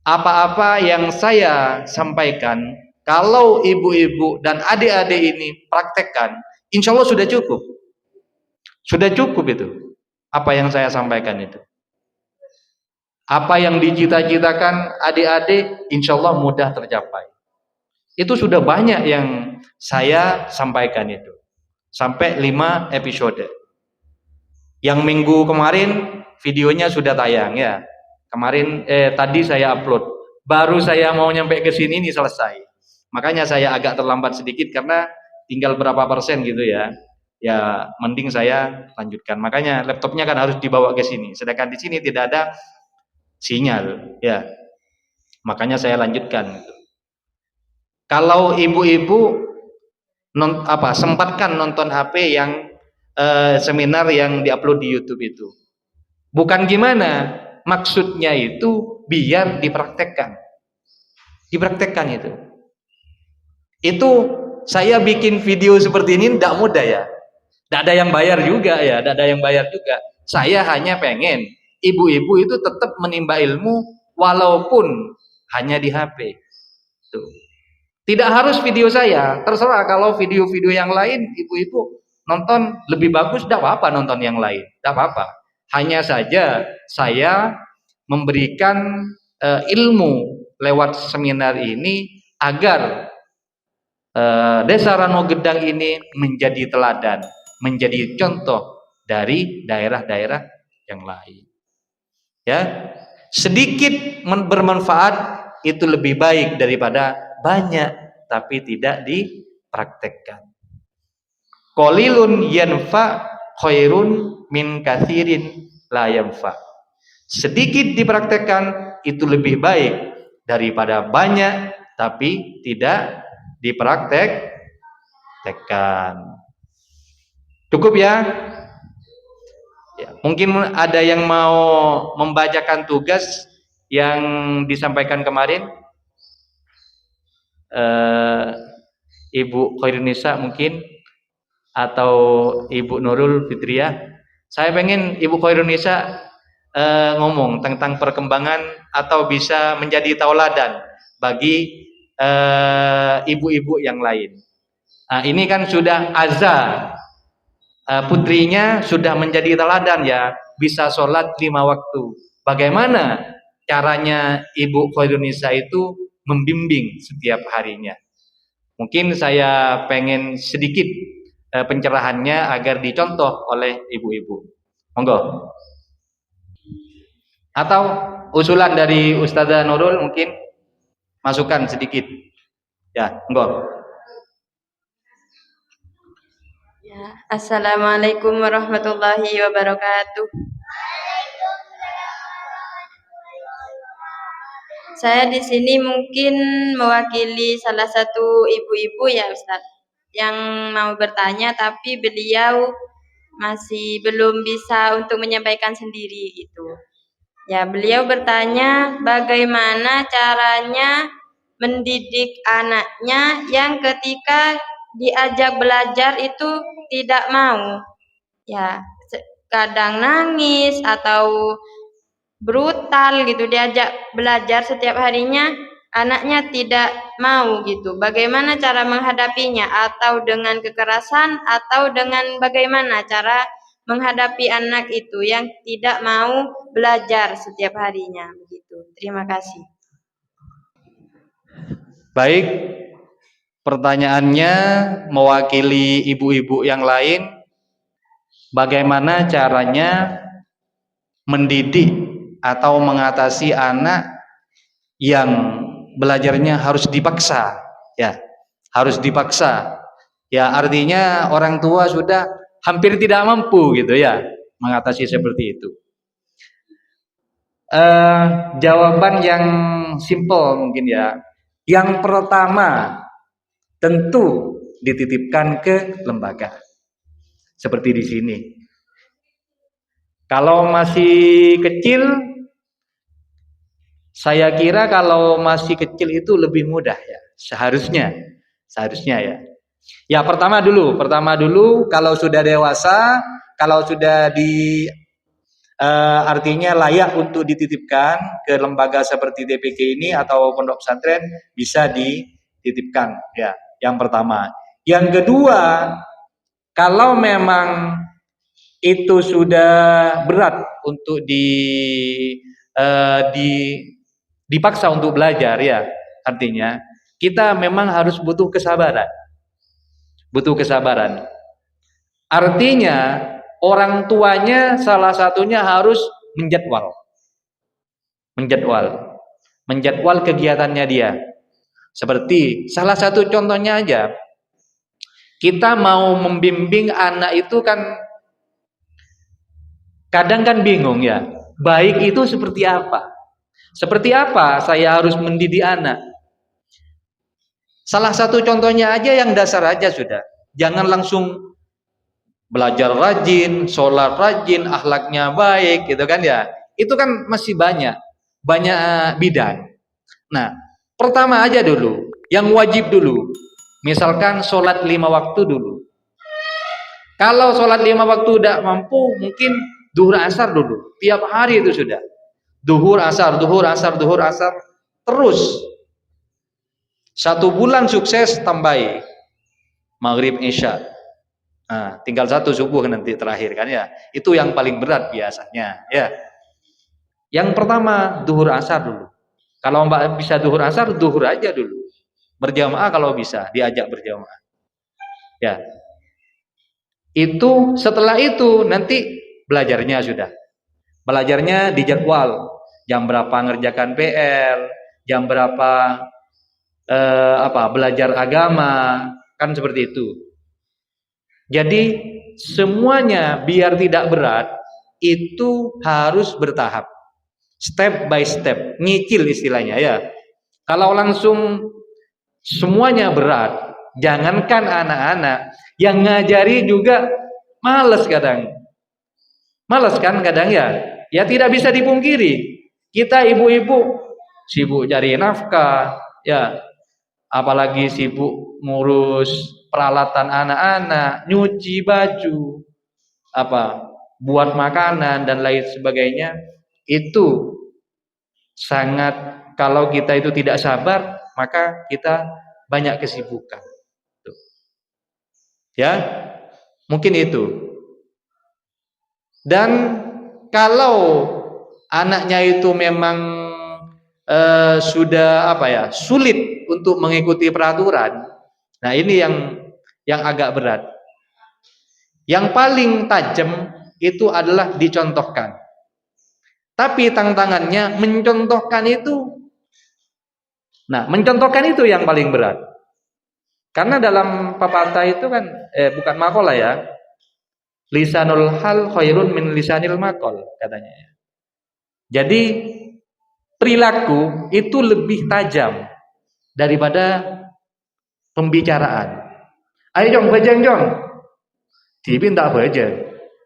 Speaker 2: Apa-apa yang saya sampaikan, kalau ibu-ibu dan adik-adik ini praktekkan, insya Allah sudah cukup. Sudah cukup itu. Apa yang saya sampaikan itu. Apa yang dicita-citakan adik-adik, insya Allah mudah tercapai. Itu sudah banyak yang saya sampaikan itu. Sampai 5 episode. Yang minggu kemarin videonya sudah tayang ya. Kemarin tadi saya upload. Baru saya mau nyampe ke sini ini selesai. Makanya saya agak terlambat sedikit karena tinggal berapa persen gitu ya. Ya mending saya lanjutkan. Makanya laptopnya kan harus dibawa ke sini. Sedangkan di sini tidak ada sinyal ya. Makanya saya lanjutkan. Kalau ibu-ibu sempatkan nonton HP yang seminar yang diupload di YouTube itu. Bukan gimana, maksudnya itu biar dipraktekkan. Dipraktekkan itu. Itu saya bikin video seperti ini tidak mudah ya. Tidak ada yang bayar juga ya, tidak ada yang bayar juga. Saya hanya pengen ibu-ibu itu tetap menimba ilmu walaupun hanya di HP. Tuh. Tidak harus video saya, terserah kalau video-video yang lain ibu-ibu nonton lebih bagus, tidak apa-apa nonton yang lain, tidak apa-apa. Hanya saja saya memberikan ilmu lewat seminar ini agar Desa Rano Gedang ini menjadi teladan, menjadi contoh dari daerah-daerah yang lain. Ya, sedikit bermanfaat itu lebih baik daripada banyak tapi tidak dipraktekkan. Qalilun yanfa khairun min katsirin la yanfa. Sedikit dipraktekkan itu lebih baik daripada banyak tapi tidak dipraktekkan. Cukup ya? Ya, mungkin ada yang mau membacakan tugas yang disampaikan kemarin. Ibu Khairunisa mungkin atau Ibu Nurul Fitriah. Saya pengen Ibu Khairunisa ngomong tentang perkembangan
Speaker 5: atau bisa menjadi tauladan bagi ibu-ibu yang lain. Nah, ini kan sudah azan, putrinya sudah menjadi teladan ya, bisa sholat 5 waktu. Bagaimana caranya Ibu Khairunisa itu membimbing setiap harinya? Mungkin saya pengen sedikit pencerahannya agar dicontoh oleh ibu-ibu. Monggo. Atau usulan dari Ustazah Nurul mungkin masukan sedikit. Ya, monggo.
Speaker 1: Ya, Assalamualaikum warahmatullahi wabarakatuh. Saya di sini mungkin mewakili salah satu ibu-ibu ya Ustaz, yang mau bertanya tapi beliau masih belum bisa untuk menyampaikan sendiri gitu. Ya, beliau bertanya bagaimana caranya mendidik anaknya yang ketika diajak belajar itu tidak mau. Ya, kadang nangis atau brutal gitu, diajak belajar setiap harinya anaknya tidak mau gitu. Bagaimana cara menghadapinya, atau dengan kekerasan, atau dengan bagaimana cara menghadapi anak itu yang tidak mau belajar setiap harinya begitu. Terima kasih.
Speaker 5: Baik, pertanyaannya mewakili ibu-ibu yang lain, bagaimana caranya mendidik atau mengatasi anak yang belajarnya harus dipaksa, ya, harus dipaksa. Ya, artinya orang tua sudah hampir tidak mampu gitu ya mengatasi seperti itu. Jawaban yang simple mungkin ya. Yang pertama, tentu dititipkan ke lembaga. Seperti di sini. Kalau masih kecil, saya kira kalau masih kecil itu lebih mudah ya, seharusnya ya. Ya, pertama dulu kalau sudah dewasa, kalau sudah artinya layak untuk dititipkan ke lembaga seperti DPK ini atau pondok pesantren, bisa dititipkan ya. Yang pertama. Yang kedua, kalau memang itu sudah berat untuk dipaksa untuk belajar ya, artinya kita memang harus butuh kesabaran. Artinya orang tuanya salah satunya harus menjadwal kegiatannya dia. Seperti salah satu contohnya aja, kita mau membimbing anak itu kan kadang kan bingung ya, baik itu seperti apa? Seperti apa saya harus mendidik anak? Salah satu contohnya aja yang dasar aja sudah. Jangan langsung belajar rajin, sholat rajin, akhlaknya baik gitu kan ya. Itu kan masih banyak bidang. Nah, pertama aja dulu, yang wajib dulu. Misalkan sholat 5 waktu dulu. Kalau sholat 5 waktu tidak mampu, mungkin duhur asar dulu. Tiap hari itu sudah. Duhur asar, terus. 1 bulan sukses, tambahi maghrib isya. Nah, tinggal 1 subuh nanti terakhir kan ya. Itu yang paling berat biasanya ya. Yang pertama duhur asar dulu. Kalau Mbak bisa duhur asar, duhur aja dulu. Berjamaah kalau bisa, diajak berjamaah. Ya. Itu setelah itu nanti belajarnya sudah. Belajarnya dijadwal. Jam berapa ngerjakan PR, jam berapa belajar agama, kan seperti itu. Jadi semuanya biar tidak berat itu harus bertahap, step by step, nyicil istilahnya ya. Kalau langsung semuanya berat, jangankan anak-anak, yang ngajari juga males kan kadang ya. Ya tidak bisa dipungkiri, kita ibu-ibu sibuk cari nafkah ya, apalagi sibuk ngurus peralatan anak-anak, nyuci baju, buat makanan dan lain sebagainya. Itu
Speaker 2: sangat, kalau kita itu tidak sabar, maka kita banyak kesibukan. Tuh. Ya, mungkin itu. Dan kalau anaknya itu memang sudah sulit untuk mengikuti peraturan, nah ini yang agak berat. Yang paling tajam itu adalah dicontohkan. Tapi tantangannya mencontohkan itu. Nah, mencontohkan itu yang paling berat. Karena dalam pepatah itu kan bukan maqalah ya. Lisanul hal khairun min lisanil maqal katanya ya. Jadi perilaku itu lebih tajam daripada pembicaraan. Ayo jong bajang jong. Dipin tak baca.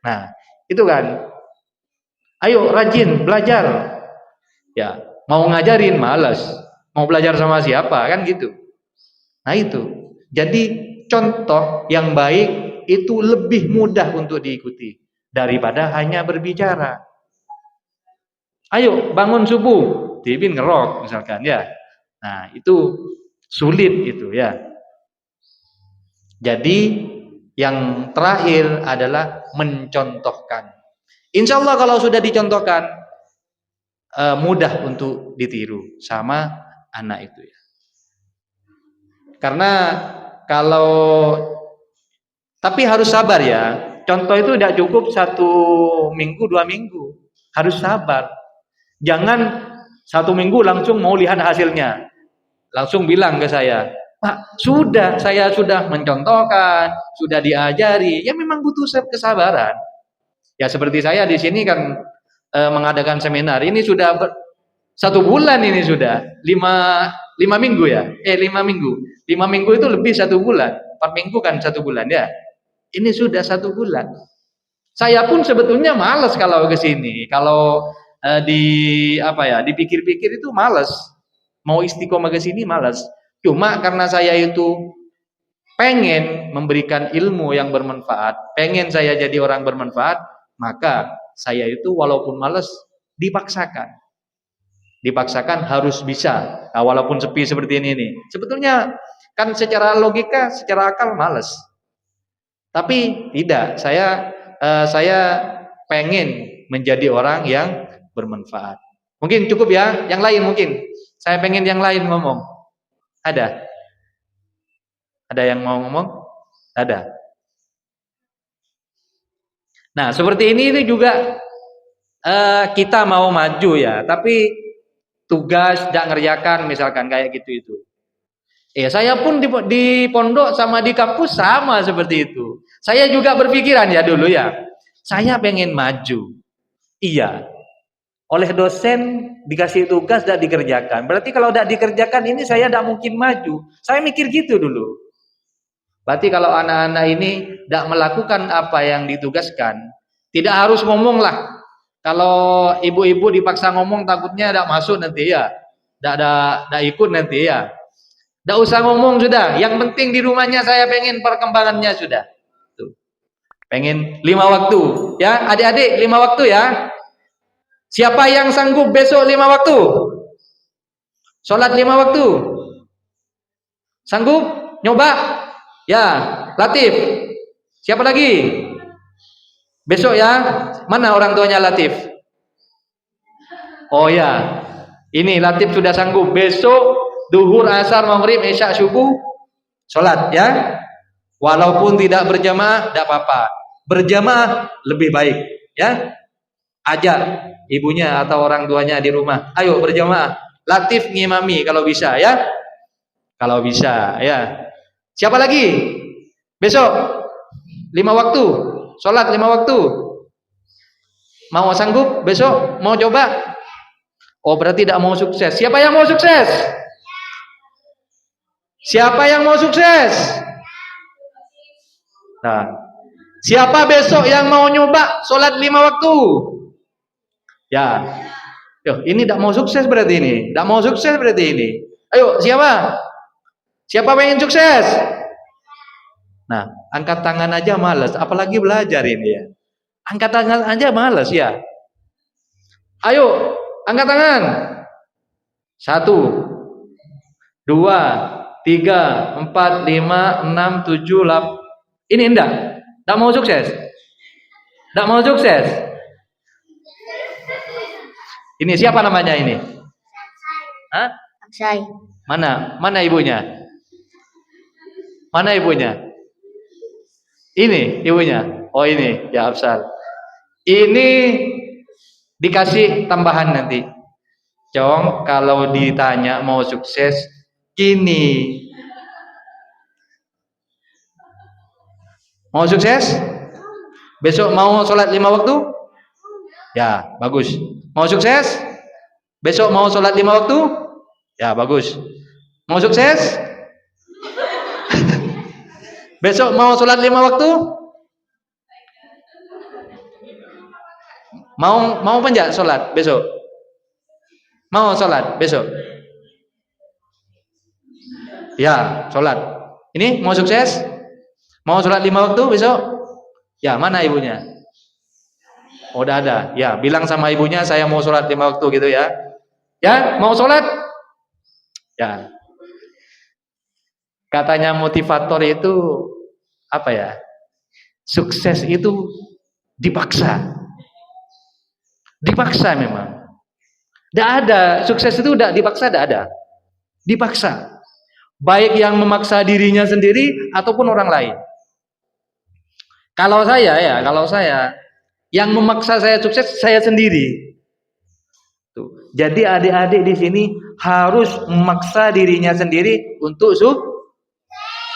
Speaker 2: Nah, itu kan. Ayo rajin belajar. Ya, mau ngajarin malas. Mau belajar sama siapa kan gitu. Nah itu. Jadi contoh yang baik itu lebih mudah untuk diikuti daripada hanya berbicara. Ayo bangun subuh, Dipin ngerok misalkan ya. Nah, itu sulit itu ya. Jadi yang terakhir adalah mencontohkan. Insya Allah kalau sudah dicontohkan mudah untuk ditiru sama anak itu ya. Karena kalau tapi harus sabar ya. Contoh itu tidak cukup 1 minggu 2 minggu, harus sabar. Jangan 1 minggu langsung mau lihat hasilnya, langsung bilang ke saya, Pak, saya sudah mencontohkan, sudah diajari. Ya memang butuh kesabaran. Ya seperti saya di sini kan mengadakan seminar. Ini sudah 1 bulan ini sudah 5 minggu ya. 5 minggu. 5 minggu itu lebih 1 bulan. 4 minggu kan 1 bulan ya. Ini sudah 1 bulan. Saya pun sebetulnya malas kalau ke sini. Kalau dipikir-pikir itu malas. Mau istiqomah ke sini malas. Cuma karena saya itu pengen memberikan ilmu yang bermanfaat, pengen saya jadi orang bermanfaat, maka saya itu walaupun malas dipaksakan. Dipaksakan harus bisa. Nah, walaupun sepi seperti ini nih. Sebetulnya kan secara logika, secara akal malas. Tapi tidak, saya pengen menjadi orang yang bermanfaat. Mungkin cukup ya, yang lain mungkin. Saya pengen yang lain ngomong. Ada? Ada yang mau ngomong? Ada. Nah, seperti ini juga kita mau maju ya, tapi tugas tidak ngerjakan misalkan kayak gitu itu. Saya pun di pondok sama di kampus sama seperti itu. Saya juga berpikiran ya dulu ya. Saya pengen maju. Iya. Oleh dosen dikasih tugas tidak dikerjakan. Berarti kalau tidak dikerjakan ini saya tidak mungkin maju. Saya mikir gitu dulu. Berarti kalau anak-anak ini tidak melakukan apa yang ditugaskan, tidak harus ngomong lah. Kalau ibu-ibu dipaksa ngomong takutnya tidak masuk nanti ya. Tidak ikut nanti ya. Tidak usah ngomong sudah. Yang penting di rumahnya saya pengen perkembangannya sudah. Tuh. Pengen 5 waktu. Ya adik-adik 5 waktu ya. Siapa yang sanggup besok 5 waktu? Sholat 5 waktu. Sanggup? Nyoba? Ya, Latif. Siapa lagi? Besok ya. Mana orang tuanya Latif? Oh ya. Ini Latif sudah sanggup. Besok duhur, asar, maghrib, isya, subuh sholat ya. Walaupun tidak berjamaah, tidak apa-apa. Berjamaah lebih baik ya. Ajak ibunya atau orang tuanya di rumah. Ayo berjamaah. Latif ngimami kalau bisa ya. Kalau bisa ya. Siapa lagi? Besok 5 waktu. Sholat 5 waktu. Mau sanggup besok? Mau coba? Oh berarti tidak mau sukses. Siapa yang mau sukses? Siapa yang mau sukses? Nah, siapa besok yang mau nyoba sholat 5 waktu? Ya, ini tidak mau sukses berarti ini. Tidak mau sukses berarti ini. Ayo, siapa? Siapa pengen sukses? Nah, angkat tangan aja malas, apalagi belajar ini ya. Angkat tangan aja malas ya. Ayo, angkat tangan. 1, 2, 3, 4, 5, 6, 7, 8. Ini enggak? Enggak mau sukses? Enggak mau sukses? Ini siapa namanya ini? Hah?
Speaker 3: Aksai.
Speaker 2: Mana? Mana ibunya? Mana ibunya? Ini ibunya. Oh ini, ya Afsal. Ini dikasih tambahan nanti. Cong, kalau ditanya mau sukses, gini. Mau sukses? Besok mau sholat 5 waktu? Ya, bagus. Mau sukses? Besok mau sholat 5 waktu? Ya, bagus. Mau sukses? Besok mau sholat 5 waktu? Mau apa enggak sholat besok? Mau sholat besok? Ya, sholat. Ini mau sukses? Mau sholat 5 waktu besok? Ya, mana ibunya? Oh, udah ada. Ya, bilang sama ibunya saya mau sholat 5 waktu gitu ya. Ya, mau sholat? Ya. Katanya motivator itu apa ya? Sukses itu dipaksa. Dipaksa memang. Tidak ada. Sukses itu tidak dipaksa, tidak ada. Dipaksa. Baik yang memaksa dirinya sendiri ataupun orang lain. Kalau saya yang memaksa saya sukses saya sendiri. Tuh. Jadi adik-adik di sini harus memaksa dirinya sendiri untuk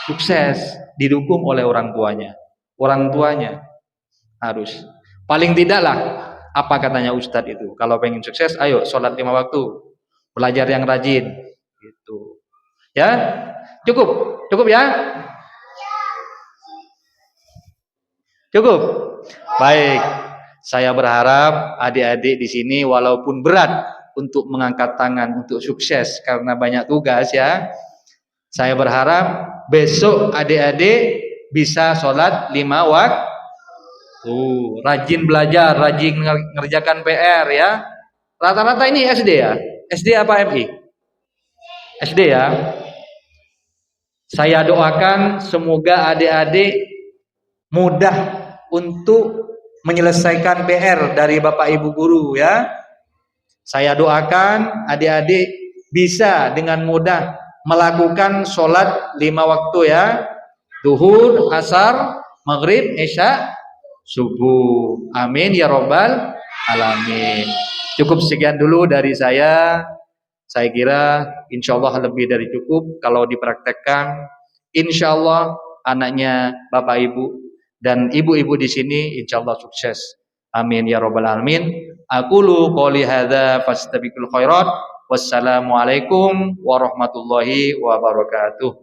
Speaker 2: sukses, didukung oleh orang tuanya. Orang tuanya harus. Paling tidaklah apa katanya Ustadz itu, kalau pengen sukses, ayo sholat 5 waktu, belajar yang rajin, gitu. Ya, cukup ya. Cukup. Baik. Saya berharap adik-adik di sini walaupun berat untuk mengangkat tangan untuk sukses karena banyak tugas ya. Saya berharap besok adik-adik bisa sholat 5 waktu. Rajin belajar, rajin ngerjakan PR ya. Rata-rata ini SD ya? SD apa MI? SD ya. Saya doakan semoga adik-adik mudah untuk menyelesaikan PR dari Bapak Ibu guru ya. Saya doakan adik-adik bisa dengan mudah melakukan sholat 5 waktu ya. Duhur, asar, maghrib, isya, subuh. Amin ya robbal alamin. Cukup sekian dulu dari saya. Saya kira insya Allah lebih dari cukup kalau dipraktekkan. Insya Allah anaknya Bapak Ibu dan ibu-ibu di sini insya Allah sukses. Amin ya robbal alamin. Aqulu qouli hadza fastabiqul khairat. Wassalamualaikum warahmatullahi wabarakatuh.